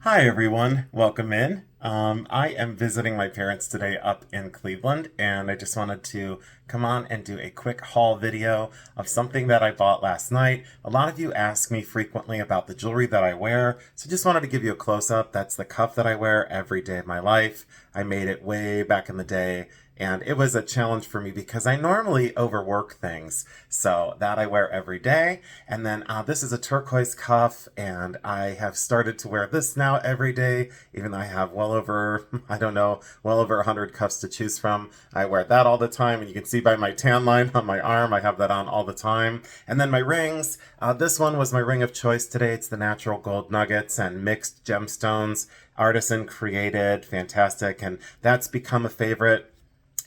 Hi everyone, welcome in. I am visiting my parents today up in Cleveland, and I just wanted to come on and do a quick haul video of something that I bought last night. A lot of you ask me frequently about the jewelry that I wear, so just wanted to give you a close-up. That's the cuff that I wear every day of my life. I made it way back in the day, and it was a challenge for me because I normally overwork things. So that I wear every day. And then this is a turquoise cuff, and I have started to wear this now every day, even though I have well over, I don't know, well over 100 cuffs to choose from. I wear that all the time, and you can see by my tan line on my arm, I have that on all the time. And then my rings, this one was my ring of choice today. It's the natural gold nuggets and mixed gemstones, artisan created, fantastic, and that's become a favorite.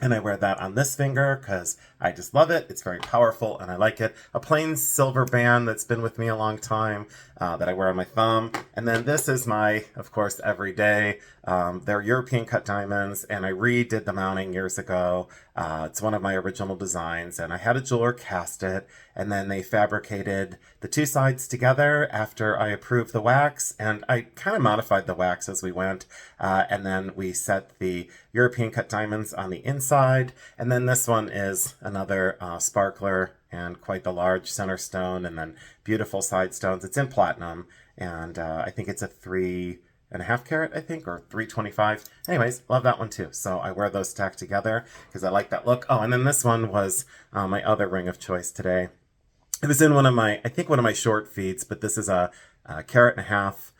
And I wear that on this finger because I just love it. It's very powerful and I like it. A plain silver band that's been with me a long time that I wear on my thumb. And then this is my, of course, everyday. They're European cut diamonds, and I redid the mounting years ago. It's one of my original designs, and I had a jeweler cast it, and then they fabricated the two sides together after I approved the wax, and I kind of modified the wax as we went, and then we set the European cut diamonds on the inside, and then this one is another sparkler and quite the large center stone, and then beautiful side stones. It's in platinum, and I think it's a 3.5 carat, I think, or 325. Anyways, love that one too. So I wear those stacked together because I like that look. Oh, and then this one was my other ring of choice today. It was in one of my short feeds, but this is a carat and a half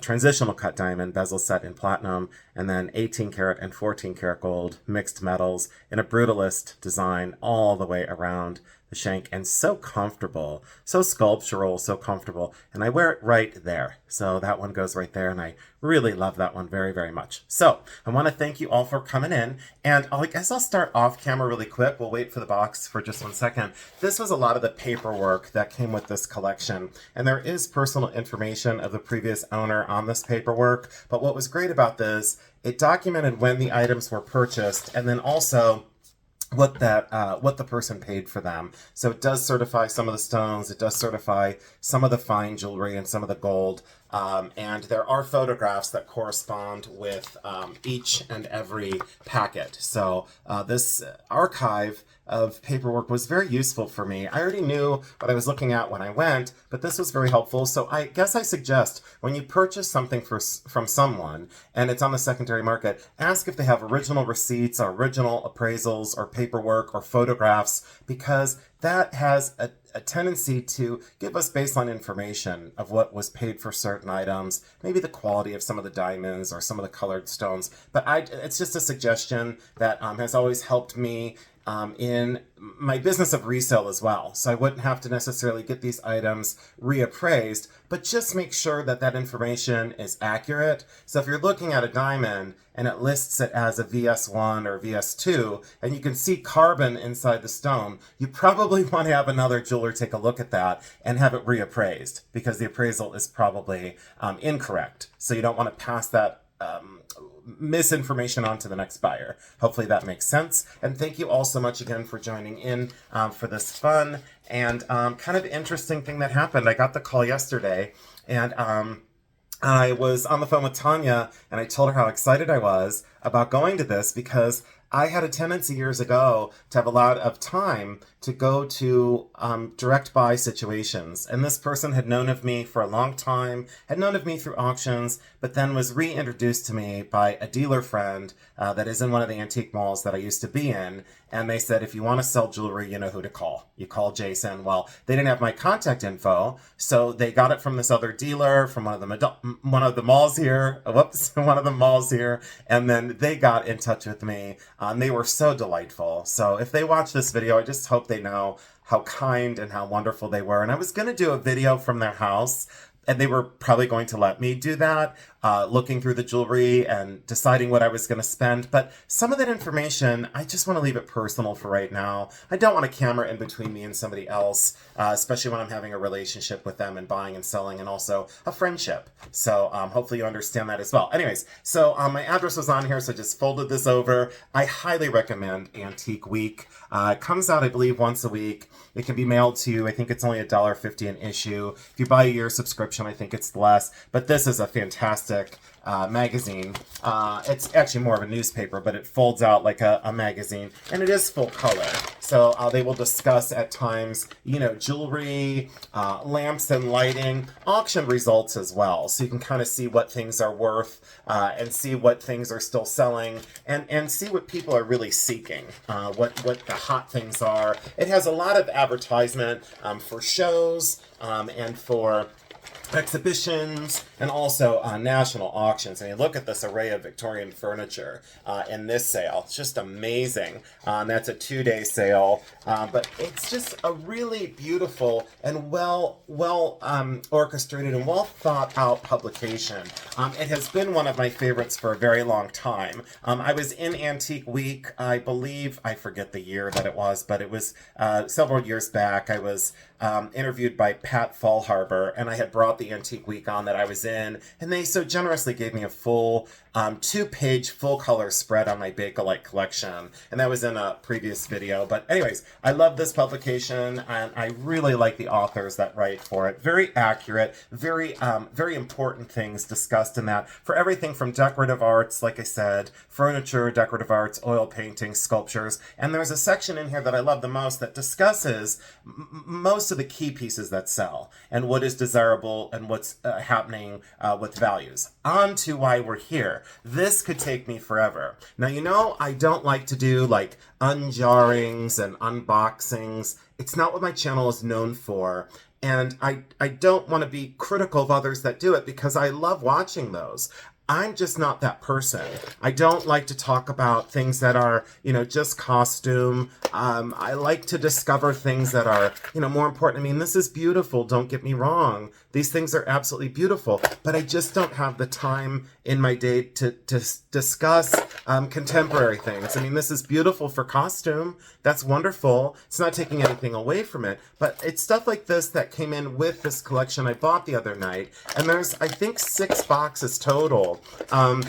transitional cut diamond, bezel set in platinum, and then 18 karat and 14 karat gold mixed metals in a brutalist design all the way around the shank, and so comfortable, so sculptural, so comfortable, and I wear it right there. So that one goes right there, and I really love that one very, very much. So I want to thank you all for coming in, and I guess I'll start off camera really quick. We'll wait for the box for just 1 second. This was a lot of the paperwork that came with this collection, and there is personal information of the previous owner on this paperwork, but what was great about this, it documented when the items were purchased, and then also what the person paid for them. So it does certify some of the stones, it does certify some of the fine jewelry and some of the gold, and there are photographs that correspond with each and every packet. So this archive of paperwork was very useful for me. I already knew what I was looking at when I went, but this was very helpful. So I guess I suggest when you purchase something from someone and it's on the secondary market, ask if they have original receipts or original appraisals or paperwork or photographs, because that has a tendency to give us baseline information of what was paid for certain items, maybe the quality of some of the diamonds or some of the colored stones. But it's just a suggestion that has always helped me in my business of resale as well. So I wouldn't have to necessarily get these items reappraised, but just make sure that that information is accurate. So if you're looking at a diamond and it lists it as a VS1 or VS2, and you can see carbon inside the stone, you probably want to have another jeweler take a look at that and have it reappraised, because the appraisal is probably incorrect. So you don't want to pass that misinformation on to the next buyer. Hopefully that makes sense. And thank you all so much again for joining in for this fun and kind of interesting thing that happened. I got the call yesterday, and I was on the phone with Tanya, and I told her how excited I was about going to this, because I had a tendency years ago to have a lot of time to go to direct buy situations. And this person had known of me for a long time, had known of me through auctions, but then was reintroduced to me by a dealer friend that is in one of the antique malls that I used to be in. And they said, if you want to sell jewelry, you know who to call. You call Jason. Well, they didn't have my contact info, so they got it from this other dealer from one of the malls here. Whoops, one of the malls here. And then they got in touch with me. They were so delightful. So if they watch this video, I just hope they know how kind and how wonderful they were. And I was going to do a video from their house, and they were probably going to let me do that, looking through the jewelry and deciding what I was going to spend. But some of that information, I just want to leave it personal for right now. I don't want a camera in between me and somebody else, especially when I'm having a relationship with them and buying and selling, and also a friendship. So hopefully you understand that as well. Anyways, so my address was on here, so I just folded this over. I highly recommend Antique Week. It comes out, I believe, once a week. It can be mailed to you. I think it's only $1.50 an issue. If you buy a year subscription, subscription. I think it's less, but this is a fantastic magazine. It's actually more of a newspaper, but it folds out like a magazine, and it is full color. So they will discuss at times, you know, jewelry, lamps and lighting, auction results as well. So you can kind of see what things are worth and see what things are still selling, and see what people are really seeking, what the hot things are. It has a lot of advertisement for shows and for exhibitions, and also national auctions. I mean, look at this array of Victorian furniture in this sale. It's just amazing. That's a 2-day sale, but it's just a really beautiful and well orchestrated and well thought out publication. It has been one of my favorites for a very long time. I was in Antique Week, I believe, I forget the year that it was, but it was several years back. I was interviewed by Pat Fallharbour, and I had brought the Antique Week on that I was in, and they so generously gave me a full 2-page full color spread on my Bakelite collection, and that was in a previous video. But anyways, I love this publication, and I really like the authors that write for it. Very accurate, very important things discussed in that, for everything from decorative arts, like I said, furniture, decorative arts, oil paintings, sculptures, and there's a section in here that I love the most that discusses most of the key pieces that sell and what is desirable and what's happening with values. On to why we're here. This could take me forever. Now, you know, I don't like to do like unjarrings and unboxings. It's not what my channel is known for. And I don't want to be critical of others that do it because I love watching those. I'm just not that person. I don't like to talk about things that are, you know, just costume. I like to discover things that are, you know, more important. I mean, this is beautiful. Don't get me wrong. These things are absolutely beautiful, but I just don't have the time in my day to discuss contemporary things. I mean, this is beautiful for costume. That's wonderful. It's not taking anything away from it, but it's stuff like this that came in with this collection I bought the other night. And there's, I think, 6 boxes total. I'll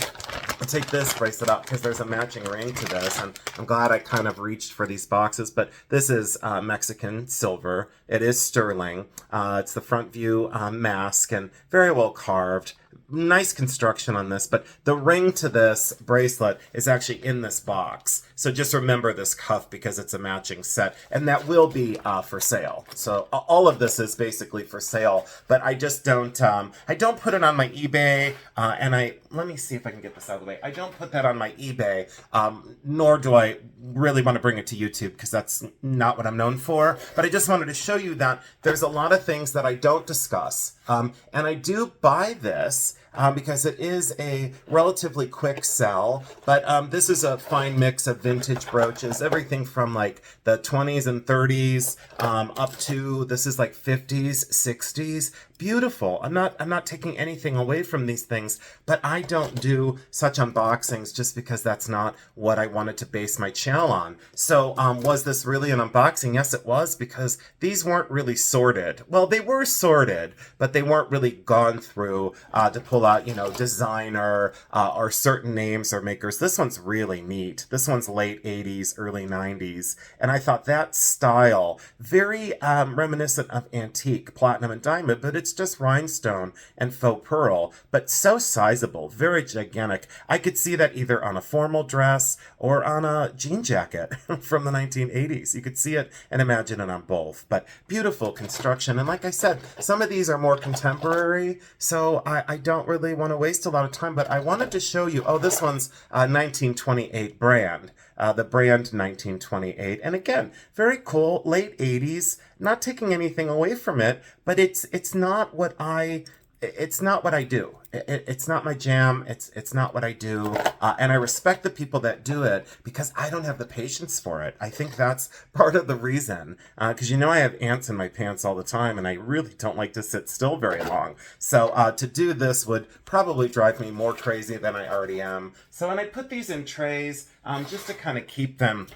take this bracelet out because there's a matching ring to this, and I'm glad I kind of reached for these boxes, but this is Mexican silver. It is sterling. It's the front view mask and very well carved. Nice construction on this, but the ring to this bracelet is actually in this box. So just remember this cuff because it's a matching set, and that will be for sale. So all of this is basically for sale, but I just don't, I don't put it on my eBay, and let me see if I can get this out of the way. I don't put that on my eBay, nor do I really want to bring it to YouTube because that's not what I'm known for. But I just wanted to show you that there's a lot of things that I don't discuss. And I do buy this because it is a relatively quick sell, but this is a fine mix of vintage brooches, everything from like the 20s and 30s up to, this is like 50s, 60s. Beautiful. I'm not taking anything away from these things, but I don't do such unboxings just because that's not what I wanted to base my channel on. So was this really an unboxing? Yes, it was, because these weren't really sorted. Well, they were sorted, but they weren't really gone through to pull out, you know, designer or certain names or makers. This one's really neat. This one's late 80s, early 90s. And I thought that style, very reminiscent of antique, platinum and diamond, but it's just rhinestone and faux pearl, but so sizable, very gigantic. I could see that either on a formal dress or on a jean jacket from the 1980s. You could see it and imagine it on both, but beautiful construction. And like I said, some of these are more contemporary, so I don't really want to waste a lot of time, but I wanted to show you, oh, this one's 1928 brand. The brand 1928, and again, very cool, late 80s, not taking anything away from it, but it's not what I do. It's not my jam. It's not what I do. And I respect the people that do it because I don't have the patience for it. I think that's part of the reason. Because you know I have ants in my pants all the time and I really don't like to sit still very long. So to do this would probably drive me more crazy than I already am. So and I put these in trays just to kind of keep them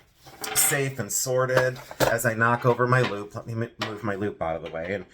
safe and sorted as I knock over my loop. Let me move my loop out of the way and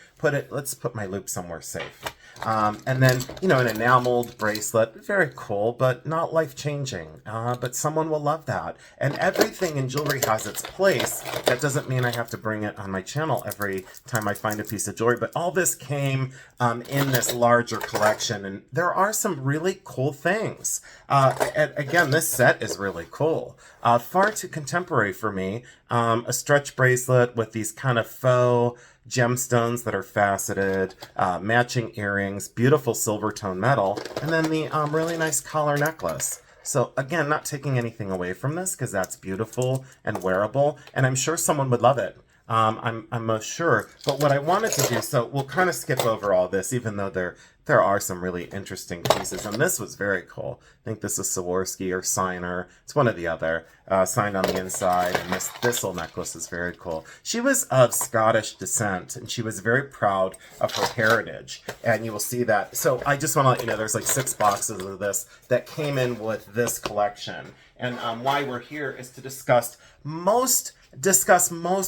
let's put my loop somewhere safe. And then, you know, an enameled bracelet, very cool, but not life-changing. But someone will love that. And everything in jewelry has its place. That doesn't mean I have to bring it on my channel every time I find a piece of jewelry, but all this came in this larger collection, and there are some really cool things. And again, this set is really cool. Far too contemporary for me. A stretch bracelet with these kind of faux gemstones that are faceted, matching earrings, beautiful silver tone metal, and then the really nice collar necklace. So again, not taking anything away from this because that's beautiful and wearable, and I'm sure someone would love it. I'm most sure. But what I wanted to do, so we'll kind of skip over all this, even though there are some really interesting pieces. And this was very cool. I think this is Swarovski or Signer. It's one or the other. Signed on the inside. And this thistle necklace is very cool. She was of Scottish descent, and she was very proud of her heritage. And you will see that. So I just want to let you know, there's like 6 boxes of this that came in with this collection. And why we're here is to discuss most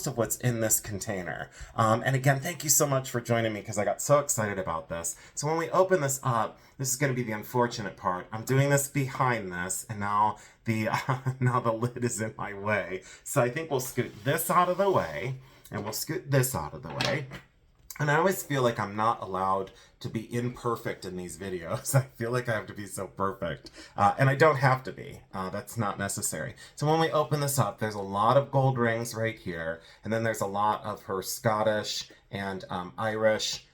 of what's in this container. And again, thank you so much for joining me because I got so excited about this. So when we open this up, this is going to be the unfortunate part. I'm doing this behind this, and now the now the lid is in my way. So I think we'll scoot this out of the way, and we'll scoot this out of the way. And I always feel like I'm not allowed to be imperfect in these videos. I feel like I have to be so perfect. And I don't have to be. That's not necessary. So when we open this up, there's a lot of gold rings right here. And then there's a lot of her Scottish and Irish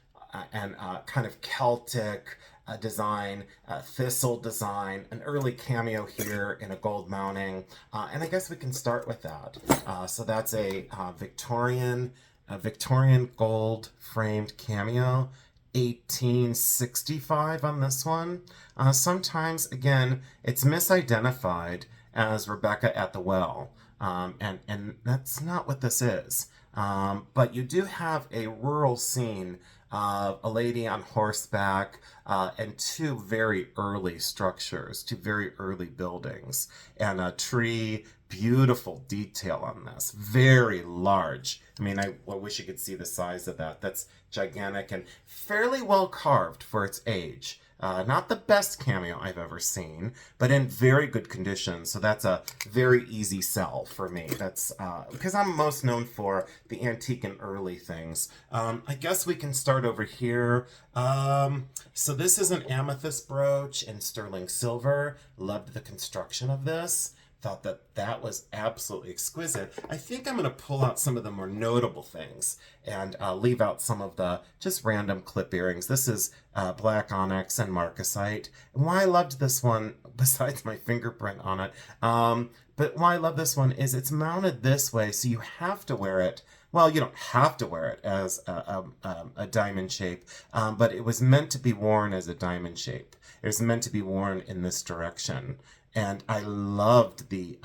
and kind of Celtic design, thistle design, an early cameo here in a gold mounting. And I guess we can start with that. So that's a Victorian gold framed cameo, 1865 on this one. Sometimes, again, it's misidentified as Rebecca at the Well, and that's not what this is. But you do have a rural scene of a lady on horseback and 2 very early structures, 2 very early buildings, and a tree. Beautiful detail on this. Very large. I mean, I wish you could see the size of that. That's gigantic and fairly well carved for its age. Not the best cameo I've ever seen, but in very good condition. So that's a very easy sell for me. That's because I'm most known for the antique and early things. I guess we can start over here. So this is an amethyst brooch in sterling silver. Loved the construction of this. Thought that was absolutely exquisite. I think I'm going to pull out some of the more notable things and leave out some of the just random clip earrings. This is black onyx and marcasite. And why I loved this one, besides my fingerprint on it, but why I love this one is it's mounted this way, so you have to wear it. Well, you don't have to wear it as a diamond shape, but it was meant to be worn as a diamond shape. It was meant to be worn in this direction. And I loved the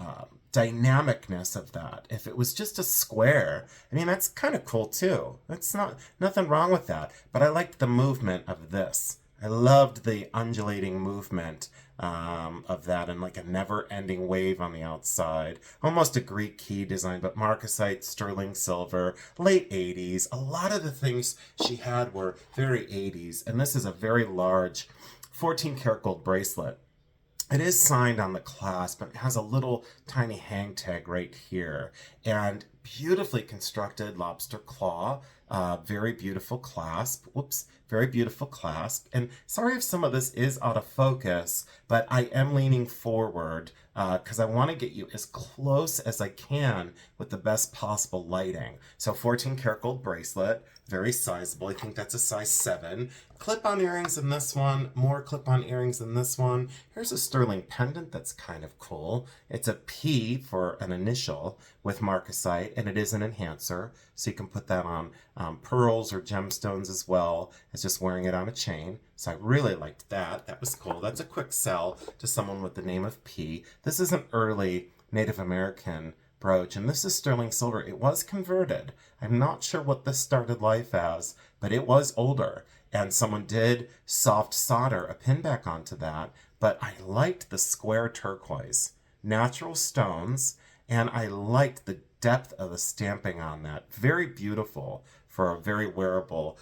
dynamicness of that. If it was just a square, I mean, that's kind of cool too. That's nothing wrong with that. But I liked the movement of this. I loved the undulating movement of that and like a never-ending wave on the outside. Almost a Greek key design, but marcasite, sterling silver, late 80s. A lot of the things she had were very 80s. And this is a very large 14-karat gold bracelet. It is signed on the clasp, but it has a little tiny hang tag right here. And beautifully constructed lobster claw, very beautiful clasp. Whoops, very beautiful clasp. And sorry if some of this is out of focus, but I am leaning forward because I want to get you as close as I can with the best possible lighting. So 14-karat gold bracelet, very sizable. I think that's a size 7. Clip-on earrings in this one, more clip-on earrings in this one. Here's a sterling pendant that's kind of cool. It's a P for an initial with marcasite, and it is an enhancer, so you can put that on pearls or gemstones as well as just wearing it on a chain. So I really liked that. That was cool. That's a quick sell to someone with the name of P. This is an early Native American brooch, and this is sterling silver. It was converted. I'm not sure what this started life as, but it was older, and someone did soft solder a pin back onto that. But I liked the square turquoise, natural stones, and I liked the depth of the stamping on that. Very beautiful for a very wearable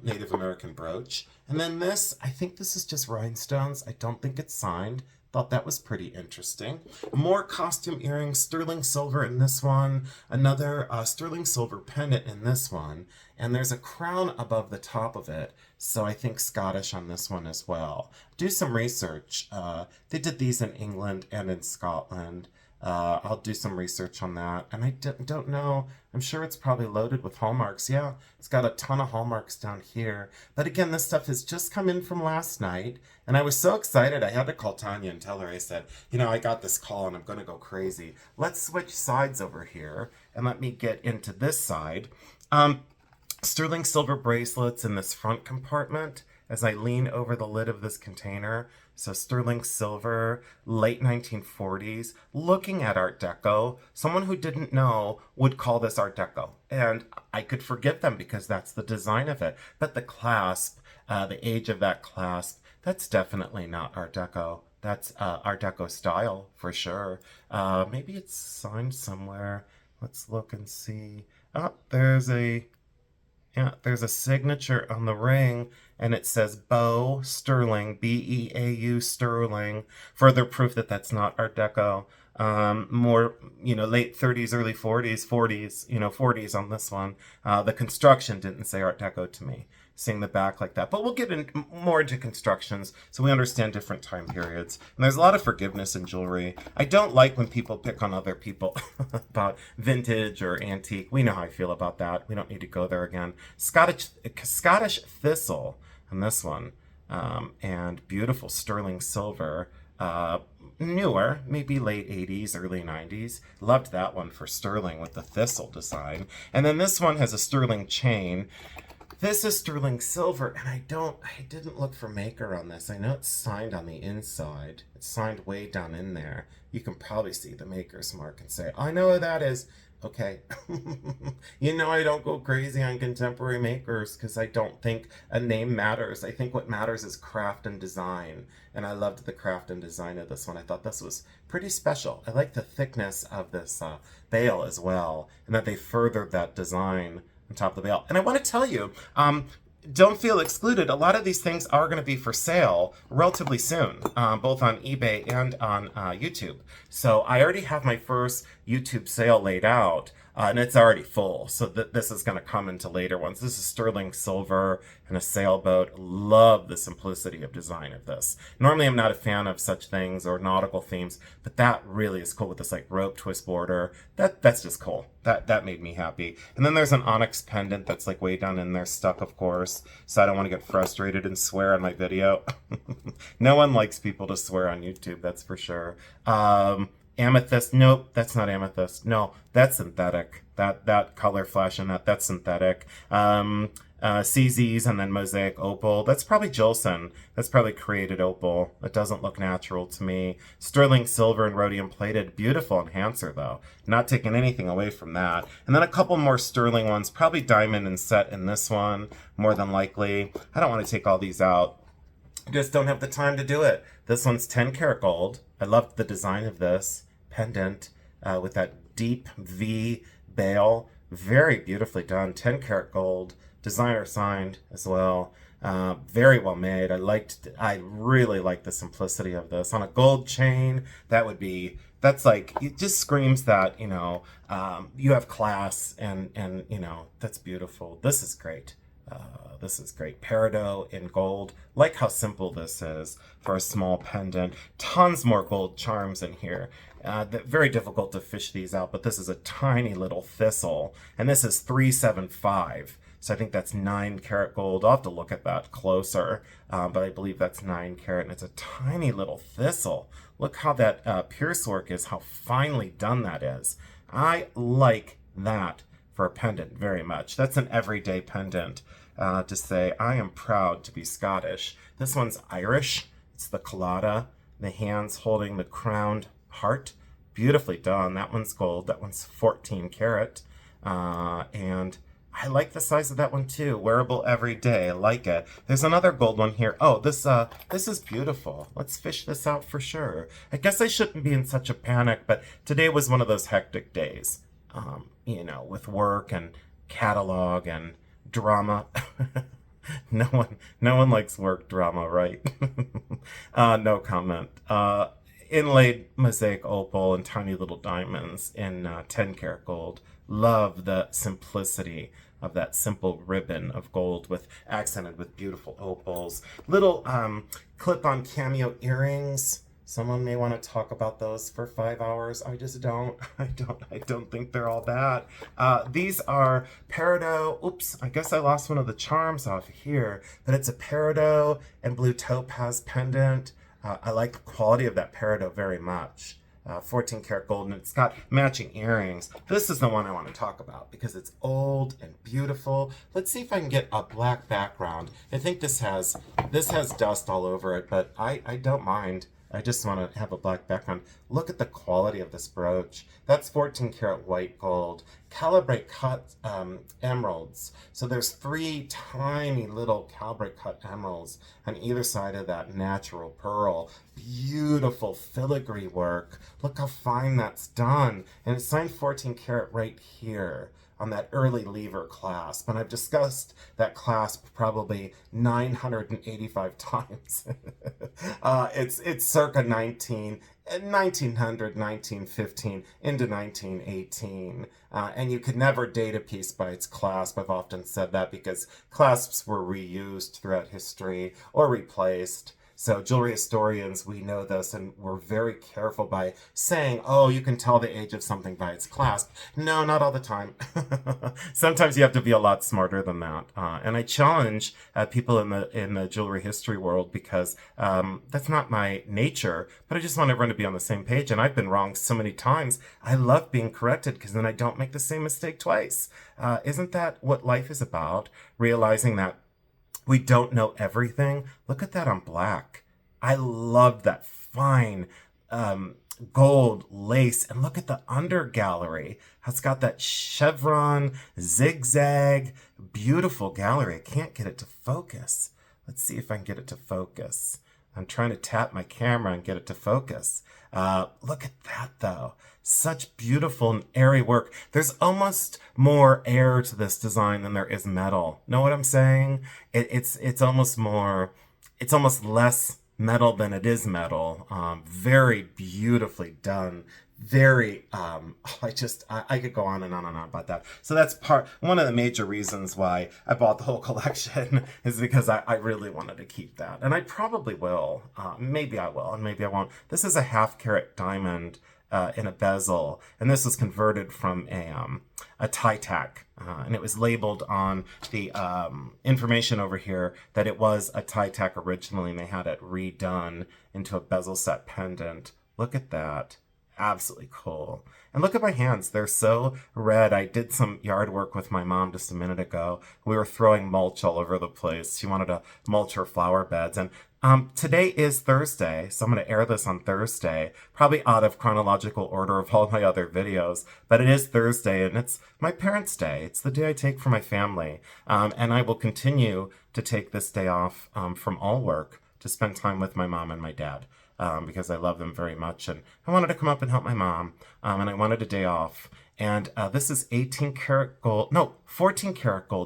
Native American brooch. And then this, I think this is just rhinestones. I don't think it's signed. Thought that was pretty interesting. More costume earrings, sterling silver in this one, another sterling silver pendant in this one, and there's a crown above the top of it, so I think Scottish on this one as well. Do some research. They did these in England and in Scotland. I'll do some research on that. And I don't know. I'm sure it's probably loaded with hallmarks. Yeah, it's got a ton of hallmarks down here. But again, this stuff has just come in from last night. And I was so excited, I had to call Tanya and tell her, I said, I got this call and I'm going to go crazy. Let's switch sides over here and let me get into this side. Sterling silver bracelets in this front compartment as I lean over the lid of this container. So sterling silver, late 1940s, looking at Art Deco. Someone who didn't know would call this Art Deco. And I could forgive them because that's the design of it. But the clasp, the age of that clasp, that's definitely not Art Deco. That's Art Deco style for sure. Maybe it's signed somewhere. Let's look and see. Oh, there's a signature on the ring, and it says Beau Sterling, Beau Sterling. Further proof that that's not Art Deco. More, late 30s, early 40s, 40s on this one. The construction didn't say Art Deco to me, seeing the back like that. But we'll get more into constructions so we understand different time periods. And there's a lot of forgiveness in jewelry. I don't like when people pick on other people about vintage or antique. We know how I feel about that. We don't need to go there again. Scottish thistle on this one. And beautiful sterling silver. Newer, maybe late 80s, early 90s. Loved that one for sterling with the thistle design. And then this one has a sterling chain. This is sterling silver, and I didn't look for maker on this. I know it's signed on the inside. It's signed way down in there. You can probably see the maker's mark and say, I know who that is. Okay. I don't go crazy on contemporary makers because I don't think a name matters. I think what matters is craft and design. And I loved the craft and design of this one. I thought this was pretty special. I like the thickness of this bail as well, and that they furthered that design on top of the bail. And I want to tell you, don't feel excluded. A lot of these things are going to be for sale relatively soon, both on eBay and on YouTube. So I already have my first YouTube sale laid out, and it's already full. So this is going to come into later ones. This is sterling silver and a sailboat. Love the simplicity of design of this. Normally, I'm not a fan of such things or nautical themes, but that really is cool with this like rope twist border. That's just cool. That made me happy. And then there's an onyx pendant that's like way down in there, stuck, of course. So I don't want to get frustrated and swear on my video. No one likes people to swear on YouTube, that's for sure. Amethyst, nope, that's not amethyst. No, that's synthetic. That color flash in that's synthetic. CZs and then mosaic opal. That's probably Jolson. That's probably created opal. It doesn't look natural to me. Sterling silver and rhodium plated. Beautiful enhancer though. Not taking anything away from that. And then a couple more sterling ones. Probably diamond and set in this one, more than likely. I don't want to take all these out. I just don't have the time to do it. This one's 10 karat gold. I loved the design of this pendant with that deep V bail. Very beautifully done. 10 karat gold. Designer signed as well. Very well made. I really like the simplicity of this. On a gold chain, that's like, it just screams that, you have class and that's beautiful. This is great. This is great. Peridot in gold. Like how simple this is for a small pendant. Tons more gold charms in here. Very difficult to fish these out, but this is a tiny little thistle. And this is 375. So I think that's 9 karat gold. I'll have to look at that closer, but I believe that's 9 karat, and it's a tiny little thistle. Look how that pierce work is, how finely done that is. I like that for a pendant very much. That's an everyday pendant to say, I am proud to be Scottish. This one's Irish. It's the collada, the hands holding the crowned heart. Beautifully done. That one's gold. That one's 14 karat. And I like the size of that one too. Wearable every day. I like it. There's another gold one here. Oh, this is beautiful. Let's fish this out for sure. I guess I shouldn't be in such a panic, but today was one of those hectic days. With work and catalog and drama. No one likes work drama, right? No comment. Inlaid mosaic opal and tiny little diamonds in 10 karat gold. Love the simplicity of that simple ribbon of gold with accented with beautiful opals. Little clip-on cameo earrings. Someone may want to talk about those for 5 hours. I just don't. I don't think they're all bad. These are peridot. Oops, I guess I lost one of the charms off here, but it's a peridot and blue topaz pendant. I like the quality of that peridot very much. 14 karat gold, and it's got matching earrings. This is the one I want to talk about because it's old and beautiful. Let's see if I can get a black background. I think this has dust all over it, but I don't mind. I just want to have a black background. Look at the quality of this brooch. That's 14 karat white gold. Calibre cut emeralds. So there's 3 tiny little calibre cut emeralds on either side of that natural pearl. Beautiful filigree work. Look how fine that's done. And it's signed 14 karat right here on that early lever clasp. And I've discussed that clasp probably 985 times. It's circa 1900, 1915 into 1918. And you could never date a piece by its clasp. I've often said that because clasps were reused throughout history or replaced. So jewelry historians, we know this, and we're very careful by saying, oh, you can tell the age of something by its clasp. No, not all the time. Sometimes you have to be a lot smarter than that. And I challenge people in the jewelry history world because that's not my nature, but I just want everyone to be on the same page. And I've been wrong so many times. I love being corrected because then I don't make the same mistake twice. Isn't that what life is about? Realizing that we don't know everything. Look at that on black. I love that fine gold lace. And look at the under gallery. It's got that chevron, zigzag, beautiful gallery. I can't get it to focus. Let's see if I can get it to focus. I'm trying to tap my camera and get it to focus. Look at that though. Such beautiful and airy work. There's almost more air to this design than there is metal. Know what I'm saying? It's almost less metal than it is metal. Very beautifully done. Very, I could go on and on about that. So that's one of the major reasons why I bought the whole collection is because I really wanted to keep that. And I probably will. Maybe I will, and maybe I won't. This is a 1/2 carat diamond in a bezel, and this was converted from a tie tack, and it was labeled on the information over here that it was a tie tack originally, and they had it redone into a bezel set pendant. Look at that. Absolutely cool. And look at my hands. They're so red. I did some yard work with my mom just a minute ago. We were throwing mulch all over the place. She wanted to mulch her flower beds. And today is Thursday, so I'm going to air this on Thursday, probably out of chronological order of all my other videos. But it is Thursday, and it's my parents' day. It's the day I take for my family. And I will continue to take this day off from all work to spend time with my mom and my dad. Because I love them very much, and I wanted to come up and help my mom, and I wanted a day off. And this is 14 karat gold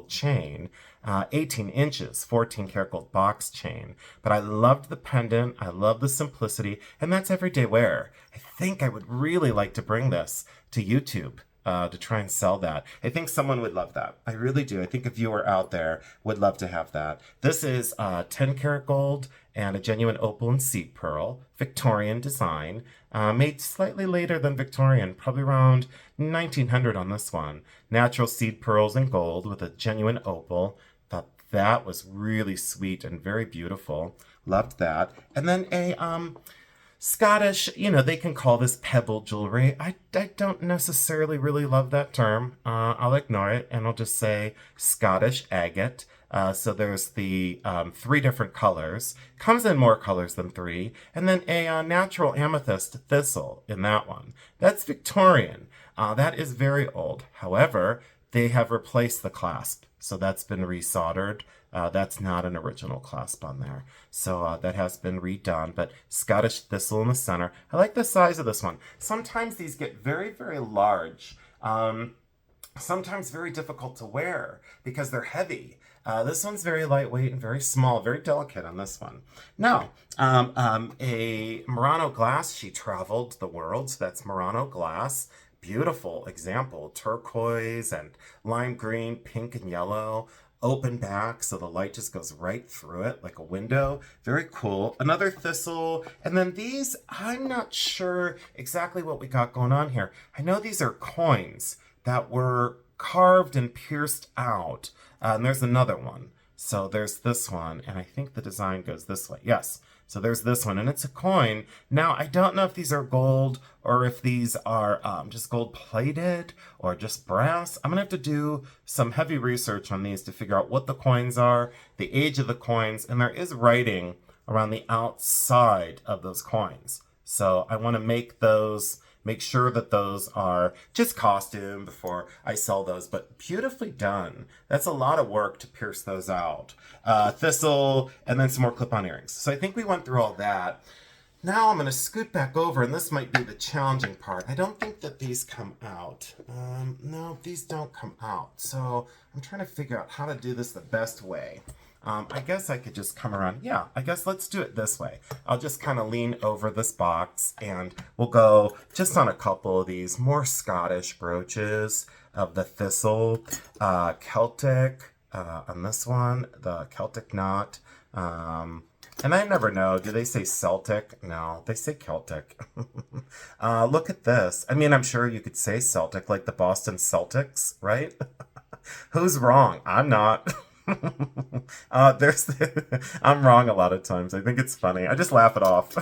chain, 18 inches, 14 karat gold box chain. But I loved the pendant, I love the simplicity, and that's everyday wear. I think I would really like to bring this to YouTube. To try and sell that. I think someone would love that. I really do. I think a viewer out there would love to have that. This is 10 karat gold and a genuine opal and seed pearl, Victorian design, made slightly later than Victorian, probably around 1900 on this one. Natural seed pearls and gold with a genuine opal. Thought that was really sweet and very beautiful. Loved that. And then a Scottish, they can call this pebble jewelry. I don't necessarily really love that term. I'll ignore it and I'll just say Scottish agate. So there's the 3 different colors. Comes in more colors than 3. And then a natural amethyst thistle in that one. That's Victorian. That is very old. However, they have replaced the clasp. So that's been resoldered. That's not an original clasp on there. So that has been redone, but Scottish thistle in the center. I like the size of this one. Sometimes these get very, very large. Sometimes very difficult to wear because they're heavy. This one's very lightweight and very small, very delicate on this one. Now, a Murano glass. She traveled the world, so that's Murano glass. Beautiful example, turquoise and lime green, pink and yellow. Open back, so the light just goes right through it like a window. Very cool. Another thistle. And then these, I'm not sure exactly what we got going on here. I know these are coins that were carved and pierced out. And there's another one. So there's this one, and I think the design goes this way. Yes. So there's this one, and it's a coin. Now, I don't know if these are gold or if these are just gold plated or just brass. I'm going to have to do some heavy research on these to figure out what the coins are, the age of the coins, and there is writing around the outside of those coins. So I want to make sure that those are just costume before I sell those, but beautifully done. That's a lot of work to pierce those out. Thistle, and then some more clip-on earrings. So I think we went through all that. Now I'm going to scoot back over, and this might be the challenging part. I don't think that these come out. No, these don't come out. So I'm trying to figure out how to do this the best way. I guess I could just come around. Yeah, I guess let's do it this way. I'll just kind of lean over this box and we'll go just on a couple of these more Scottish brooches of the thistle, Celtic, on this one, the Celtic knot. And I never know, do they say Celtic? No, they say Celtic. Look at this. I mean, I'm sure you could say Celtic, like the Boston Celtics, right? Who's wrong? I'm not. I'm wrong a lot of times. I think it's funny. I just laugh it off.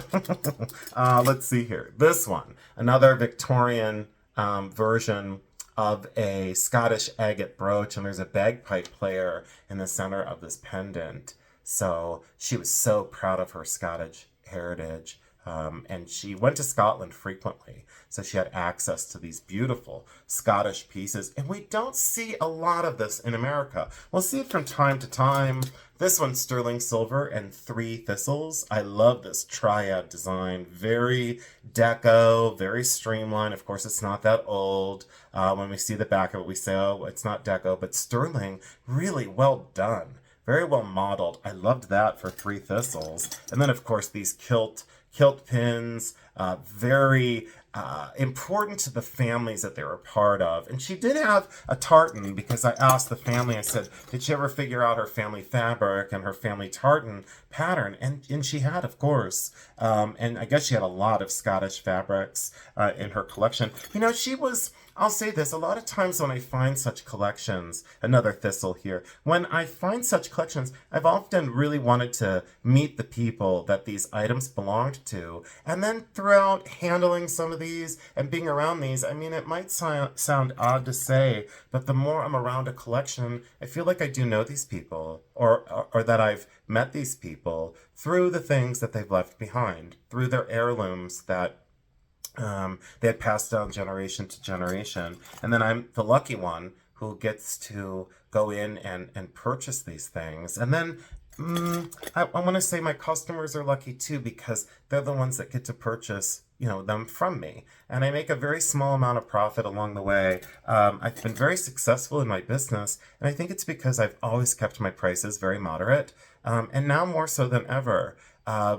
Let's see here. This one, another Victorian version of a Scottish agate brooch, and there's a bagpipe player in the center of this pendant. So she was so proud of her Scottish heritage. And she went to Scotland frequently, so she had access to these beautiful Scottish pieces. And we don't see a lot of this in America. We'll see it from time to time. This one's sterling silver and 3 thistles. I love this triad design. Very deco, very streamlined. Of course, it's not that old. When we see the back of it, we say, oh, it's not deco, but sterling, really well done. Very well modeled. I loved that for 3 thistles. And then, of course, these kilt pins, very important to the families that they were part of. And she did have a tartan, because I asked the family, I said, did she ever figure out her family fabric and her family tartan pattern? And she had, of course. And I guess she had a lot of Scottish fabrics in her collection. You know, she was... I'll say this, a lot of times when I find such collections, another thistle here, when I find such collections, I've often really wanted to meet the people that these items belonged to. And then throughout handling some of these and being around these, I mean, it might sound odd to say, but the more I'm around a collection, I feel like I do know these people, or that I've met these people through the things that they've left behind, through their heirlooms that they had passed down generation to generation. And then I'm the lucky one who gets to go in and purchase these things. And then I want to say my customers are lucky too, because they're the ones that get to purchase, them from me. And I make a very small amount of profit along the way. I've been very successful in my business, and I think it's because I've always kept my prices very moderate. And now more so than ever.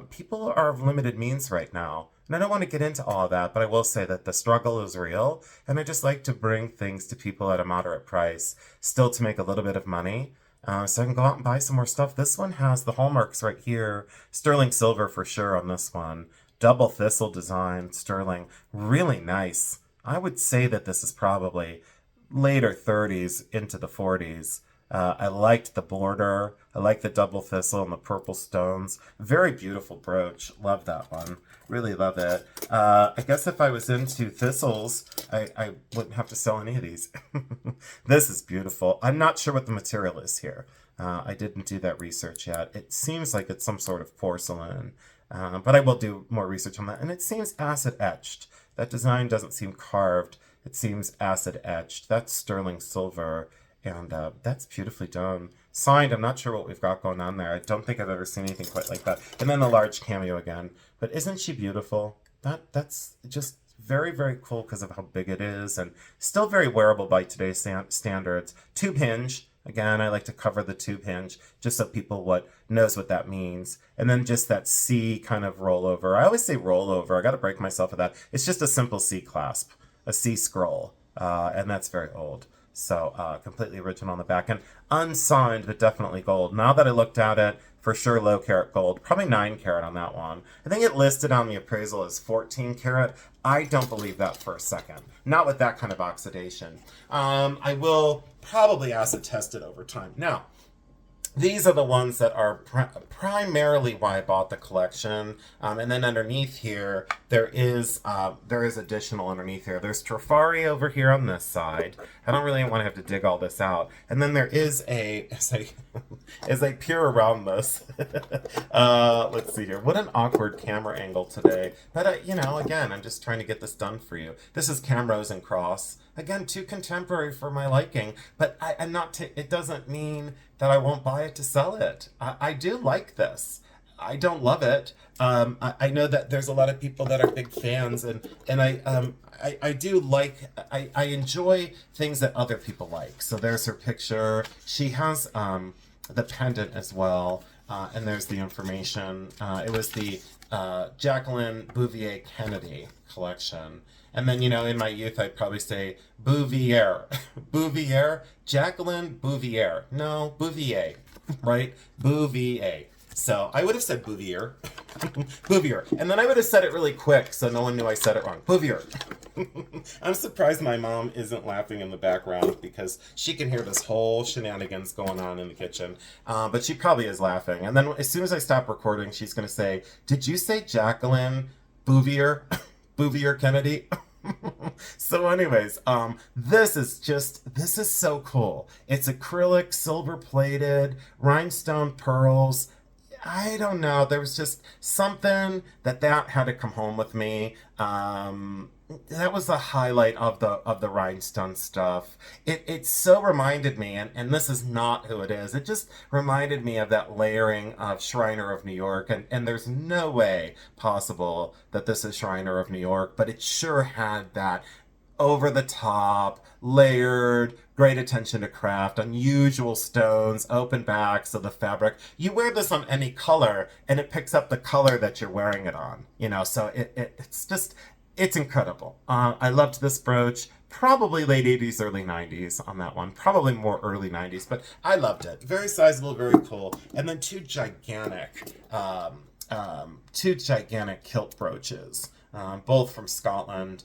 People are of limited means right now. And I don't want to get into all of that, but I will say that the struggle is real, and I just like to bring things to people at a moderate price, still to make a little bit of money, so I can go out and buy some more stuff. This one has the hallmarks right here, sterling silver for sure on this one, double thistle design, sterling, really nice. I would say that this is probably later 30s into the 40s. I liked the border. I like the double thistle and the purple stones. Very beautiful brooch. Love that one. Really love it. I guess if I was into thistles, I wouldn't have to sell any of these. This is beautiful. I'm not sure what the material is here. I didn't do that research yet. It seems like it's some sort of porcelain, but I will do more research on that. And it seems acid etched. That design doesn't seem carved. It seems acid etched. That's sterling silver. And that's beautifully done. Signed, I'm not sure what we've got going on there. I don't think I've ever seen anything quite like that. And then the large cameo again. But isn't she beautiful? That's just very, very cool because of how big it is. And still very wearable by today's standards. Tube hinge. Again, I like to cover the tube hinge just so people knows what that means. And then just that C kind of rollover. I always say rollover. I got to break myself of that. It's just a simple C clasp, a C scroll, and that's very old. So completely original on the back and unsigned, but definitely gold. Now that I looked at it, for sure low carat gold, probably 9 carat on that one. I think it listed on the appraisal as 14 carat. I don't believe that for a second. Not with that kind of oxidation. I will probably acid test it over time. Now, these are the ones that are primarily why I bought the collection. And then underneath here, there is additional underneath here. There's Trifari over here on this side. I don't really want to have to dig all this out. And then there is as I peer around this, let's see here. What an awkward camera angle today. But, again, I'm just trying to get this done for you. This is Camrose and Cross. Again, too contemporary for my liking, but I'm not. It doesn't mean that I won't buy it to sell it. I do like this. I don't love it. I know that there's a lot of people that are big fans, and I do like. I enjoy things that other people like. So there's her picture. She has the pendant as well, and there's the information. It was the Jacqueline Bouvier Kennedy collection. And then, in my youth, I'd probably say Bouvier. Bouvier? Jacqueline Bouvier. No, Bouvier, right? Bouvier. So I would have said Bouvier. Bouvier. And then I would have said it really quick so no one knew I said it wrong. Bouvier. I'm surprised my mom isn't laughing in the background because she can hear this whole shenanigans going on in the kitchen. But she probably is laughing. And then as soon as I stop recording, she's going to say, "Did you say Jacqueline Bouvier?" Bouvier Kennedy. So anyways, this is so cool. It's acrylic, silver plated, rhinestone pearls. I don't know. There was just something that had to come home with me. That was the highlight of the rhinestone stuff. It so reminded me, and this is not who it is. It just reminded me of that layering of Shriner of New York, and there's no way possible that this is Shriner of New York, but it sure had that over the top, layered, great attention to craft, unusual stones, open backs of the fabric. You wear this on any color, and it picks up the color that you're wearing it on. So it's incredible. I loved this brooch. Probably late 80s, early 90s on that one. Probably more early 90s, but I loved it. Very sizable, very cool. And then two gigantic kilt brooches, both from Scotland.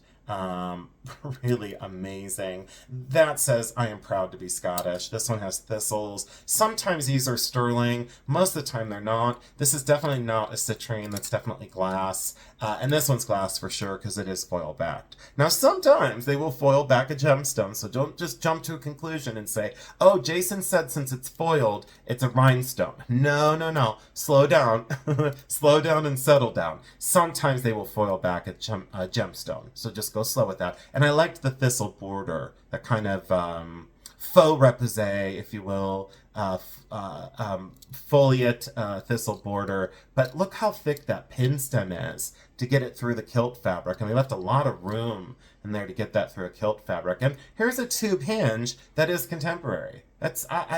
Really amazing. That says I am proud to be Scottish. This one has thistles. Sometimes these are sterling. Most of the time they're not. This is definitely not a citrine. That's definitely glass. And this one's glass for sure because it is foil backed. Now sometimes they will foil back a gemstone, so don't just jump to a conclusion and say, "Oh, Jason said since it's foiled, it's a rhinestone." No. Slow down. Slow down and settle down. Sometimes they will foil back a gemstone, so just go slow with that. And I liked the thistle border, that kind of faux repoussé, if you will, foliate thistle border. But look how thick that pin stem is to get it through the kilt fabric. And they left a lot of room in there to get that through a kilt fabric. And here's a tube hinge that is contemporary.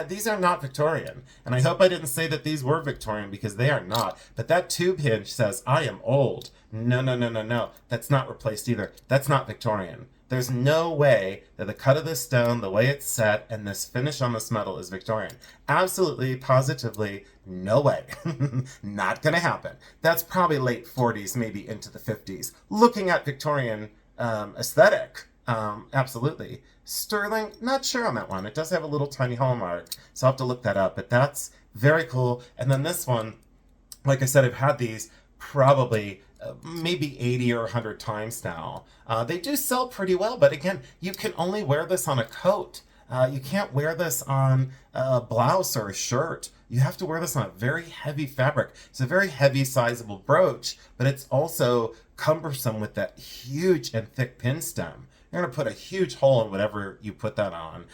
These are not Victorian. And I hope I didn't say that these were Victorian because they are not. But that tube hinge says, "I am old." No. That's not replaced either. That's not Victorian. There's no way that the cut of this stone, the way it's set, and this finish on this metal is Victorian. Absolutely, positively, no way. Not gonna happen. That's probably late 40s, maybe into the 50s. Looking at Victorian aesthetic, absolutely. Sterling, not sure on that one. It does have a little tiny hallmark, so I'll have to look that up. But that's very cool. And then this one, like I said, I've had these probably maybe 80 or 100 times now. They do sell pretty well, but again, you can only wear this on a coat. You can't wear this on a blouse or a shirt. You have to wear this on a very heavy fabric. It's a very heavy, sizable brooch, but it's also cumbersome with that huge and thick pin stem. you're going to put a huge hole in whatever you put that on.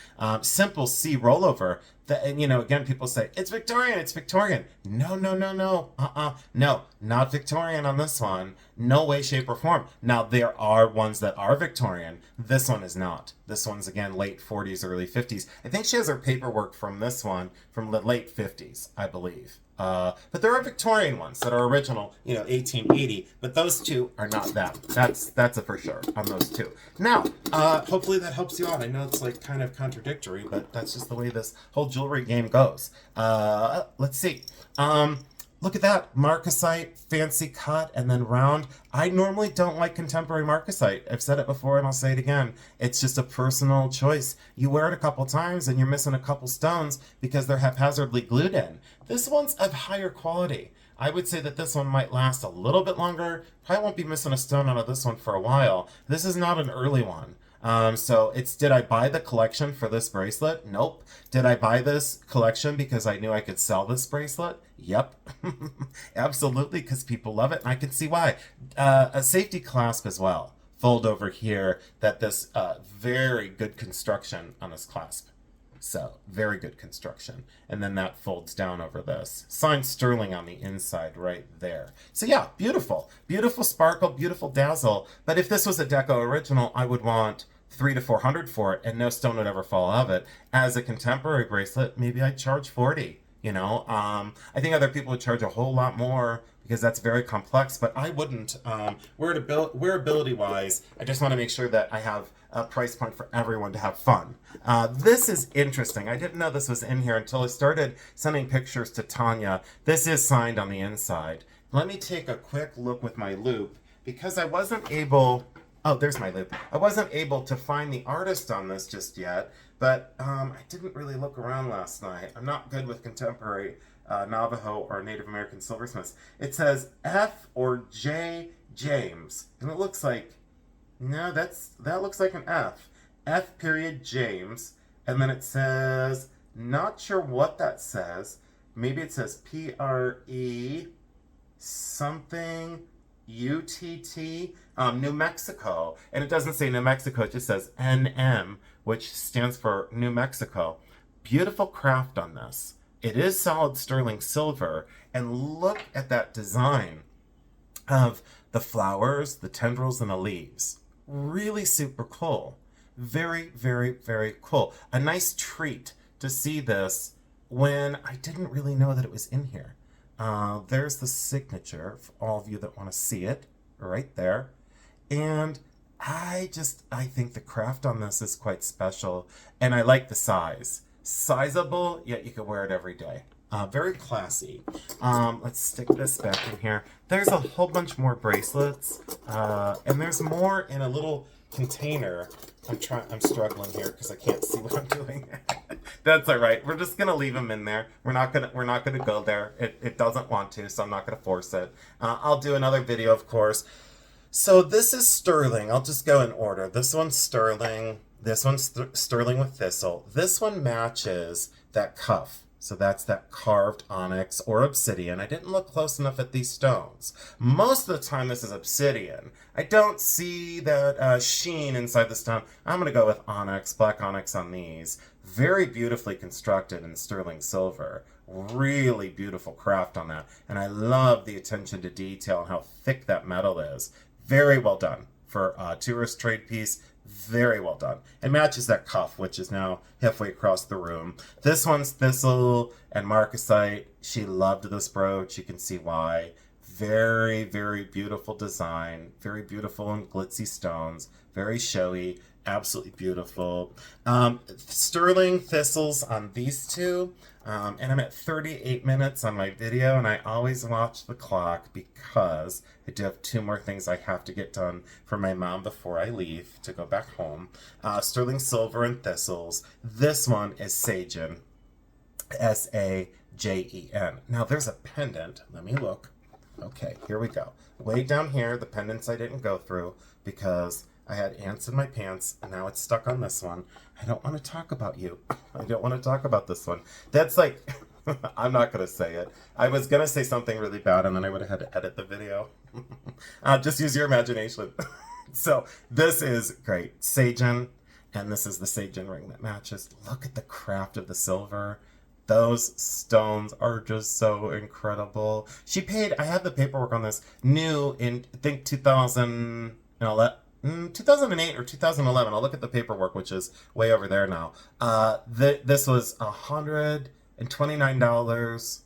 Simple C rollover. And, you know, again, people say, it's Victorian, it's Victorian. No, no, no, no. No, not Victorian on this one. No way, shape, or form. Now, there are ones that are Victorian. This one is not. This one's, again, late 40s, early 50s. I think she has her paperwork from this one from the late 50s, I believe. But there are Victorian ones that are original, you know, 1880, but those two are not them. That's a for sure on those two. Now, hopefully that helps you out. I know it's like kind of contradictory, but that's just the way this whole jewelry game goes. Let's see. Look at that, marcasite, fancy cut, and then round. I normally don't like contemporary marcasite. I've said it before and I'll say it again. It's just a personal choice. You wear it a couple times and you're missing a couple stones because they're haphazardly glued in. This one's of higher quality. I would say that this one might last a little bit longer. Probably won't be missing a stone out of this one for a while. This is not an early one. So it's, did I buy the collection for this bracelet? Nope. Did I buy this collection because I knew I could sell this bracelet? Yep. Absolutely, because people love it, and I can see why. A safety clasp as well. Fold over here, that this very good construction on this clasp. So, very good construction. And then that folds down over this. Signed sterling on the inside right there. So yeah, beautiful. Beautiful sparkle, beautiful dazzle. But if this was a Deco original, I would want $300 to $400 for it, and no stone would ever fall out of it. As a contemporary bracelet, maybe I'd charge $40. You know, I think other people would charge a whole lot more because that's very complex, but I wouldn't. Wearability-wise, I just want to make sure that I have a price point for everyone to have fun. This is interesting. I didn't know this was in here until I started sending pictures to Tanya. This is signed on the inside. Let me take a quick look with my loop because I wasn't able... Oh, there's my loop. I wasn't able to find the artist on this just yet, but I didn't really look around last night. I'm not good with contemporary Navajo or Native American silversmiths. It says F or J James, and it looks like, no, that looks like an F. F period James, and then it says, not sure what that says. Maybe it says P-R-E something UTT, New Mexico. And it doesn't say New Mexico, it just says NM, which stands for New Mexico. Beautiful craft on this. It is solid sterling silver, and look at that design of the flowers, the tendrils, and the leaves. Really super cool. Very, very, very cool. A nice treat to see this when I didn't really know that it was in here. There's the signature for all of you that want to see it right there. And I think the craft on this is quite special, and I like the size. Sizable, yet you can wear it every day. Very classy. Let's stick this back in here. There's a whole bunch more bracelets, and there's more in a little container. I'm struggling here because I can't see what I'm doing. That's all right. We're just gonna leave them in there. We're not gonna go there. It doesn't want to, so I'm not gonna force it. I'll do another video, of course. So this is sterling. I'll just go in order. This one's sterling. This one's sterling with thistle. This one matches that cuff. So that's that carved onyx or obsidian. I didn't look close enough at these stones. Most of the time this is obsidian. I don't see that sheen inside the stone. I'm going to go with onyx, black onyx on these. Very beautifully constructed in sterling silver. Really beautiful craft on that. And I love the attention to detail and how thick that metal is. Very well done for a tourist trade piece. Very well done. It matches that cuff, which is now halfway across the room. This one's thistle and marcasite. She loved this brooch. You can see why. Very, very beautiful design. Very beautiful and glitzy stones. Very showy. Absolutely beautiful. Sterling thistles on these two. And I'm at 38 minutes on my video, and I always watch the clock because I do have 2 more things I have to get done for my mom before I leave to go back home. Sterling silver and thistles. This one is Sagen. S-A-J-E-N. Now there's a pendant. Let me look. Okay, here we go. Way down here, the pendants I didn't go through because I had ants in my pants, and now it's stuck on this one. I don't want to talk about you. I don't want to talk about this one. That's like, I'm not going to say it. I was going to say something really bad, and then I would have had to edit the video. Just use your imagination. So this is great. Sagen, and this is the Sagen ring that matches. Look at the craft of the silver. Those stones are just so incredible. She paid, I have the paperwork on this, new in, I think, 2008 or 2011. I'll look at the paperwork, which is way over there now. This was $129,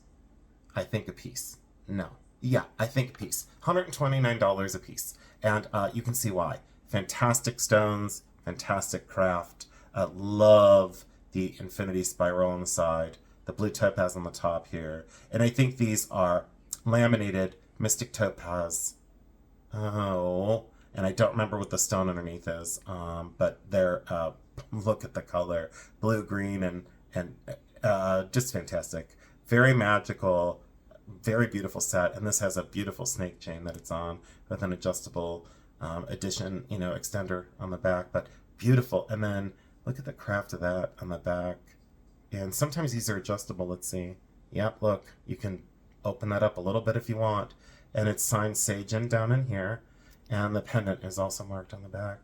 I think, a piece. No. Yeah, I think a piece. $129 a piece. And you can see why. Fantastic stones, fantastic craft. Love the infinity spiral on the side. The blue topaz on the top here. And I think these are laminated mystic topaz. Oh, and I don't remember what the stone underneath is. But they're, look at the color. Blue, green, and just fantastic. Very magical, very beautiful set. And this has a beautiful snake chain that it's on with an adjustable addition, extender on the back. But beautiful. And then look at the craft of that on the back. And sometimes these are adjustable. Let's see. Yep, look, you can open that up a little bit if you want. And it's signed Sagen down in here. And the pendant is also marked on the back.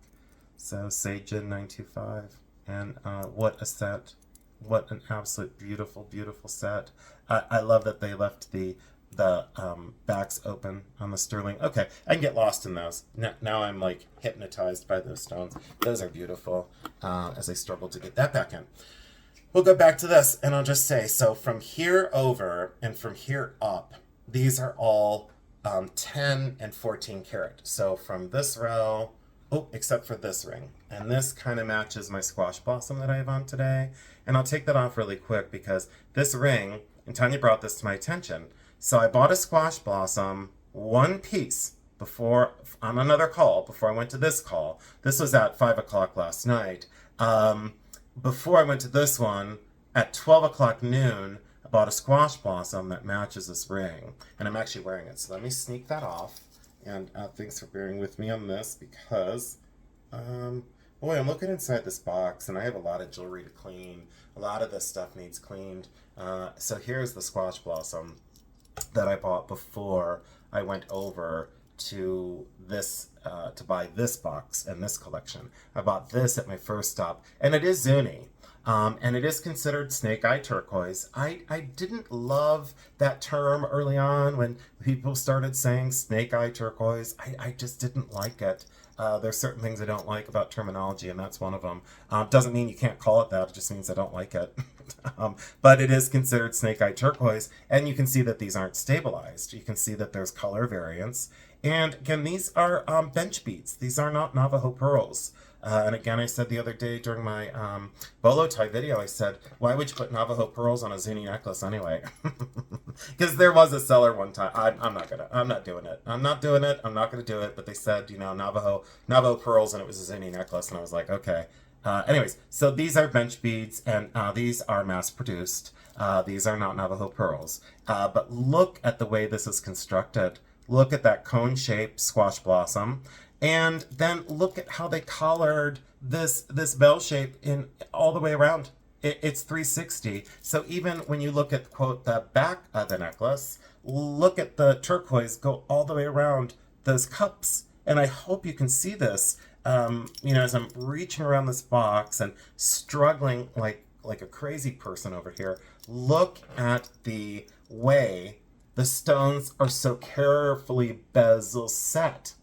So Sagen 925. And what a set. What an absolute beautiful, beautiful set. I love that they left the backs open on the sterling. Okay, I can get lost in those. Now I'm like hypnotized by those stones. Those are beautiful as I struggle to get that back in. We'll go back to this, and I'll just say, so from here over and from here up, these are all 10 and 14 karat. So from this row, except for this ring. And this kind of matches my squash blossom that I have on today. And I'll take that off really quick because this ring, and Tanya brought this to my attention. So I bought a squash blossom, one piece, before on another call, before I went to this call. This was at 5 o'clock last night. Before I went to this one, at 12 o'clock noon, I bought a squash blossom that matches this ring. And I'm actually wearing it. So let me sneak that off. And thanks for bearing with me on this because, boy, I'm looking inside this box and I have a lot of jewelry to clean. A lot of this stuff needs cleaned. So here's the squash blossom that I bought before I went over to this to buy this box and this collection. I bought this at my first stop, and it is Zuni. And it is considered snake eye turquoise. I didn't love that term early on when people started saying snake eye turquoise. I just didn't like it. There's certain things I don't like about terminology, and that's one of them. Doesn't mean you can't call it that. It just means I don't like it. But it is considered snake eye turquoise, and you can see that these aren't stabilized. You can see that there's color variance. And again, these are bench beads. These are not Navajo pearls. And again, I said the other day during my bolo tie video, I said, why would you put Navajo pearls on a Zuni necklace anyway? Because there was a seller one time. I'm not doing it. I'm not going to do it. But they said, Navajo pearls, and it was a Zuni necklace. And I was like, okay. Anyways, so these are bench beads, and these are mass produced. These are not Navajo pearls. But look at the way this is constructed. Look at that cone-shaped squash blossom. And then look at how they collared this bell shape in all the way around. It's 360. So even when you look at, quote, the back of the necklace, look at the turquoise go all the way around those cups. And I hope you can see this, as I'm reaching around this box and struggling like a crazy person over here. Look at the way the stones are so carefully bezel set.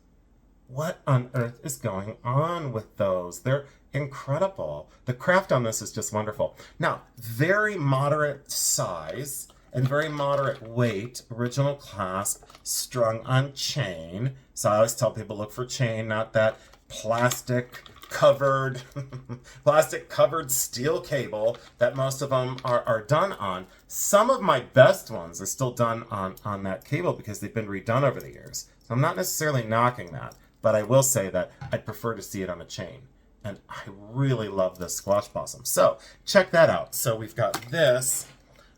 What on earth is going on with those? They're incredible. The craft on this is just wonderful. Now, very moderate size and very moderate weight, original clasp, strung on chain. So I always tell people look for chain, not that plastic covered steel cable that most of them are done on. Some of my best ones are still done on that cable because they've been redone over the years. So I'm not necessarily knocking that. But I will say that I'd prefer to see it on a chain. And I really love this squash blossom. So check that out. So we've got this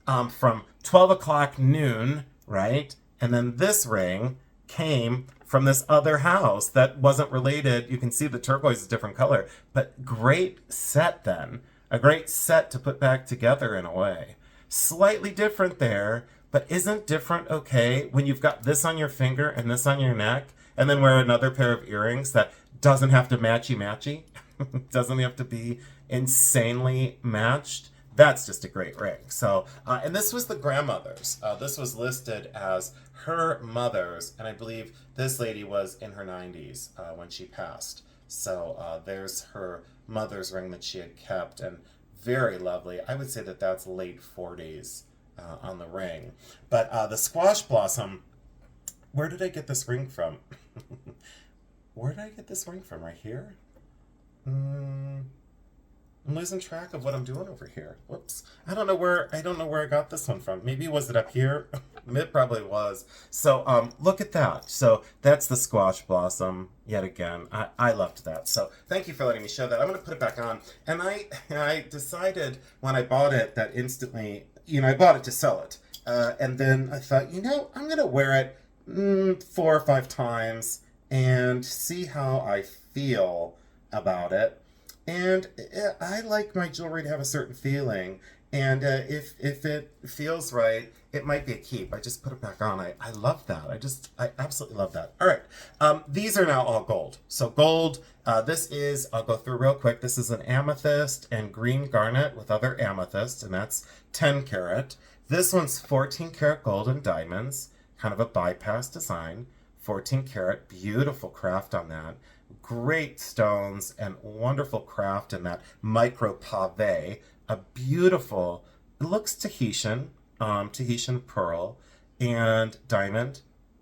from 12 o'clock noon, right? And then this ring came from this other house that wasn't related. You can see the turquoise is a different color. But great set then. A great set to put back together in a way. Slightly different there, but isn't different okay when you've got this on your finger and this on your neck? And then wear another pair of earrings that Doesn't have to matchy. Doesn't have to be insanely matched. That's just a great ring. So, and this was the grandmother's. This was listed as her mother's, and I believe this lady was in her 90s when she passed. So there's her mother's ring that she had kept, and very lovely. I would say that that's late 40s on the ring. But the squash blossom, where did I get this ring from? Where did I get this ring from? Right here? I'm losing track of what I'm doing over here. Whoops. I don't know where I got this one from. Maybe was it up here? It probably was. So look at that. So that's the squash blossom yet again. I loved that. So thank you for letting me show that. I'm going to put it back on. And I decided when I bought it that instantly, I bought it to sell it. And then I thought, I'm going to wear it 4 or 5 times and see how I feel about it. And I like my jewelry to have a certain feeling, and if it feels right, it might be a keep. I just put it back on. I love that. I absolutely love that. All right, these are now all gold. So gold, I'll go through real quick. This is an amethyst and green garnet with other amethyst, and that's 10 karat. This one's 14 karat gold and diamonds, kind of a bypass design. 14 karat, beautiful craft on that. Great stones and wonderful craft in that micro pave. A beautiful, it looks Tahitian pearl and diamond.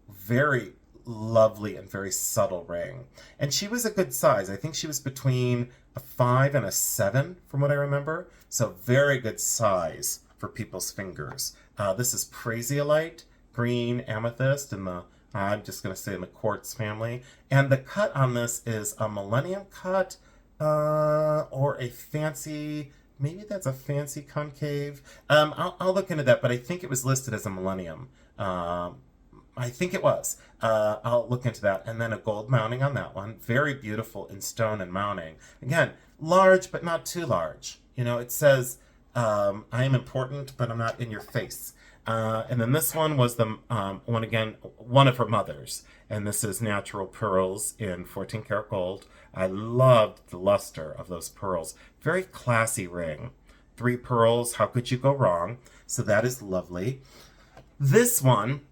Very lovely and very subtle ring. And she was a good size. I think she was between a 5 and a 7 from what I remember. So very good size for people's fingers. This is Prasiolite, green amethyst in the I'm just going to say in the quartz family. And the cut on this is a millennium cut or a fancy, maybe that's a fancy concave. I'll look into that, but I think it was listed as a millennium. I think it was. I'll look into that. And then a gold mounting on that one. Very beautiful in stone and mounting. Again, large, but not too large. It says, I am important, but I'm not in your face. And then this one was the one of her mother's. And this is natural pearls in 14 karat gold. I loved the luster of those pearls. Very classy ring. 3 pearls, how could you go wrong? So that is lovely. This one,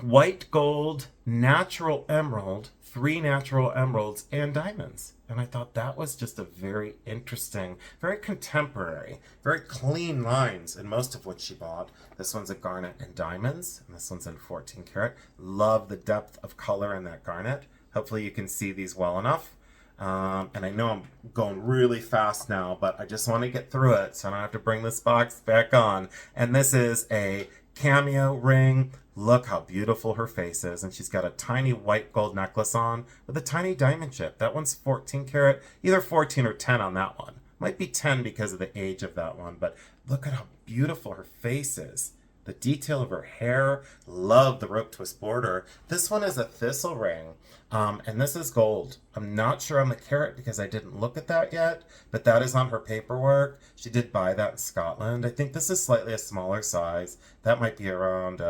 white gold, natural emerald, 3 natural emeralds and diamonds. And I thought that was just a very interesting, very contemporary, very clean lines in most of what she bought. This one's a garnet and diamonds, and this one's in 14 karat. Love the depth of color in that garnet. Hopefully you can see these well enough. And I know I'm going really fast now, but I just want to get through it so I don't have to bring this box back on. And this is a cameo ring. Look how beautiful her face is. And she's got a tiny white gold necklace on with a tiny diamond chip. That one's 14 karat, either 14 or 10 on that one. Might be 10 because of the age of that one, but look at how beautiful her face is. The detail of her hair. Love the rope twist border. This one is a thistle ring, and this is gold. I'm not sure on the carat because I didn't look at that yet, but that is on her paperwork. She did buy that in Scotland. I think this is slightly a smaller size. That might be around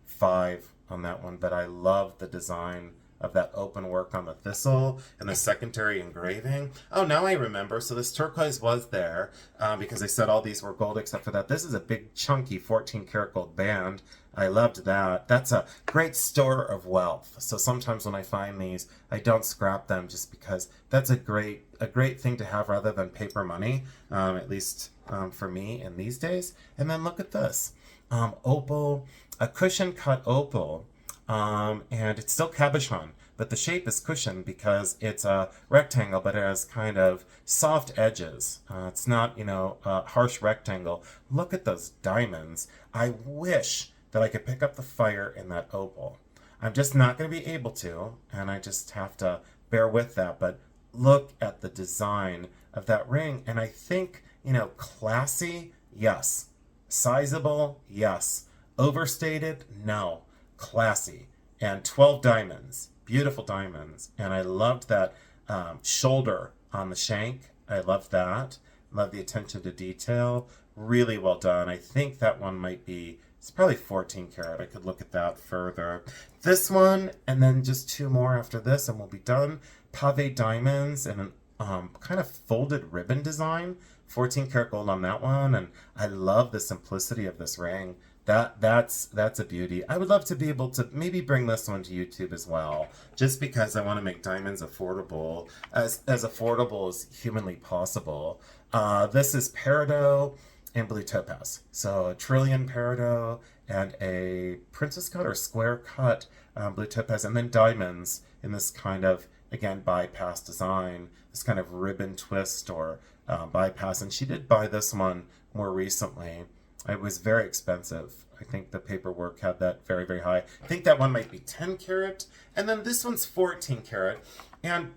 5 on that one, but I love the design of that open work on the thistle and the secondary engraving. Oh, now I remember. So this turquoise was there because I said all these were gold except for that. This is a big chunky 14 karat gold band. I loved that. That's a great store of wealth. So sometimes when I find these, I don't scrap them just because that's a great thing to have rather than paper money, at least for me in these days. And then look at this. Opal, a cushion cut opal. And it's still cabochon, but the shape is cushion because it's a rectangle, but it has kind of soft edges. It's not, a harsh rectangle. Look at those diamonds. I wish that I could pick up the fire in that opal. I'm just not going to be able to, and I just have to bear with that. But look at the design of that ring, and I think, classy, yes. Sizable, yes. Overstated, no. Classy. And 12 diamonds, beautiful diamonds. And I loved that shoulder on the shank. I loved that. Love the attention to detail. Really well done. I think that one might be It's probably 14 karat. I could look at that further. This one, and then just two more after this, and we'll be done. Pave diamonds and an kind of folded ribbon design. 14 karat gold on that one, and I love the simplicity of this ring. That's a beauty. I would love to be able to maybe bring this one to YouTube as well, just because I want to make diamonds affordable, as affordable as humanly possible. This is peridot and blue topaz. So a trillion peridot and a princess cut or square cut blue topaz, and then diamonds in this kind of, again, bypass design, this kind of ribbon twist or bypass. And she did buy this one more recently. It was very expensive. I think the paperwork had that very, very high. I think that one might be 10 karat. And then this one's 14 karat. And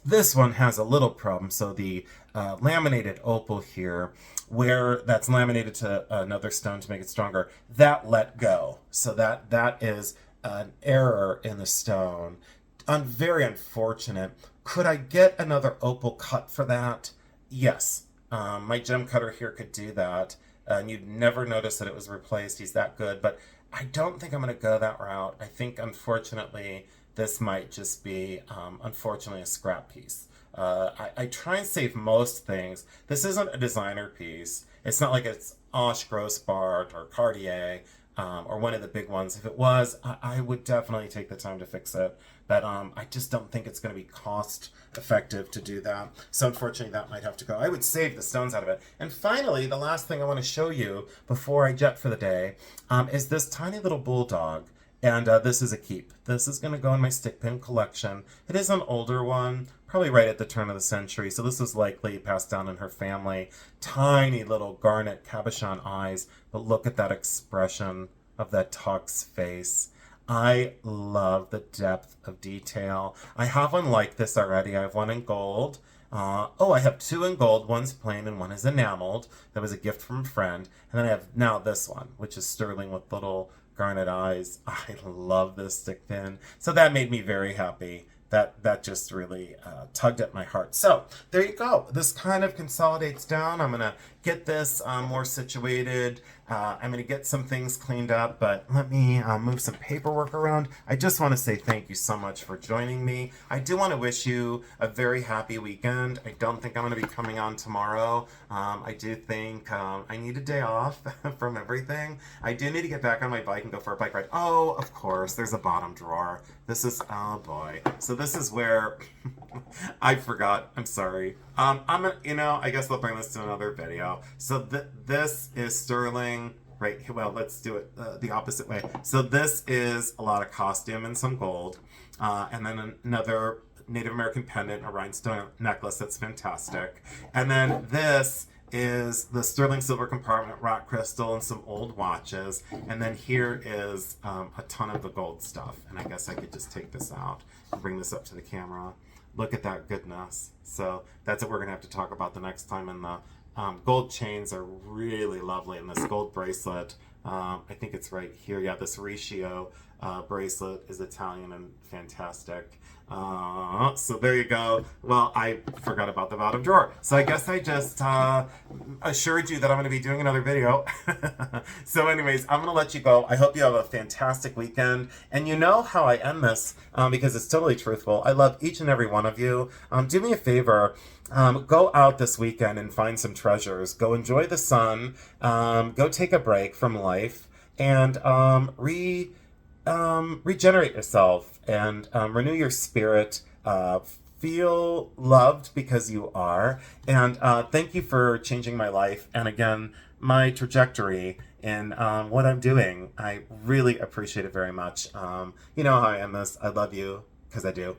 this one has a little problem. So the laminated opal here, where that's laminated to another stone to make it stronger, that let go. So that is an error in the stone. Very unfortunate. Could I get another opal cut for that? Yes. My gem cutter here could do that. And you'd never notice that it was replaced. He's that good. But I don't think I'm going to go that route. I think, unfortunately, this might just be, unfortunately, a scrap piece. I try and save most things. This isn't a designer piece. It's not like it's Osh Grossbart or Cartier or one of the big ones. If it was, I would definitely take the time to fix it. But I just don't think it's going to be cost effective to do that. So unfortunately, that might have to go. I would save the stones out of it. And finally, the last thing I want to show you before I jet for the day is this tiny little bulldog. And this is a keep. This is going to go in my stick pin collection. It is an older one, probably right at the turn of the century. So this was likely passed down in her family. Tiny little garnet cabochon eyes. But look at that expression of that Tuck's face. I love the depth of detail. I have one like this already. I have one in gold. I have two in gold. One's plain and one is enameled. That was a gift from a friend. And then I have now this one, which is sterling with little garnet eyes. I love this stick pin. So that made me very happy. That just really tugged at my heart. So there you go. This kind of consolidates down. I'm going to get this more situated. I'm going to get some things cleaned up, but let me move some paperwork around. I just want to say thank you so much for joining me. I do want to wish you a very happy weekend. I don't think I'm going to be coming on tomorrow. I do think I need a day off from everything. I do need to get back on my bike and go for a bike ride. Oh, of course, there's a bottom drawer. This is, oh boy. So this is where, I forgot, I'm sorry. I guess I'll bring this to another video. So this is sterling, right? Well, let's do it the opposite way. So this is a lot of costume and some gold. And then another Native American pendant, a rhinestone necklace that's fantastic. And then this is the sterling silver compartment, rock crystal, and some old watches. And then here is a ton of the gold stuff. And I guess I could just take this out and bring this up to the camera. Look at that goodness. So that's what we're going to have to talk about the next time. And the gold chains are really lovely. And this gold bracelet, I think it's right here. Yeah, this Riccio bracelet is Italian and fantastic. So there you go. Well, I forgot about the bottom drawer. So I guess I just assured you that I'm going to be doing another video. So anyways, I'm going to let you go. I hope you have a fantastic weekend. And you know how I end this because it's totally truthful. I love each and every one of you. Do me a favor. Go out this weekend and find some treasures. Go enjoy the sun. Go take a break from life. And regenerate yourself and renew your spirit. Feel loved because you are. And thank you for changing my life. And again, my trajectory in what I'm doing. I really appreciate it very much. You know how I am this. I love you because I do.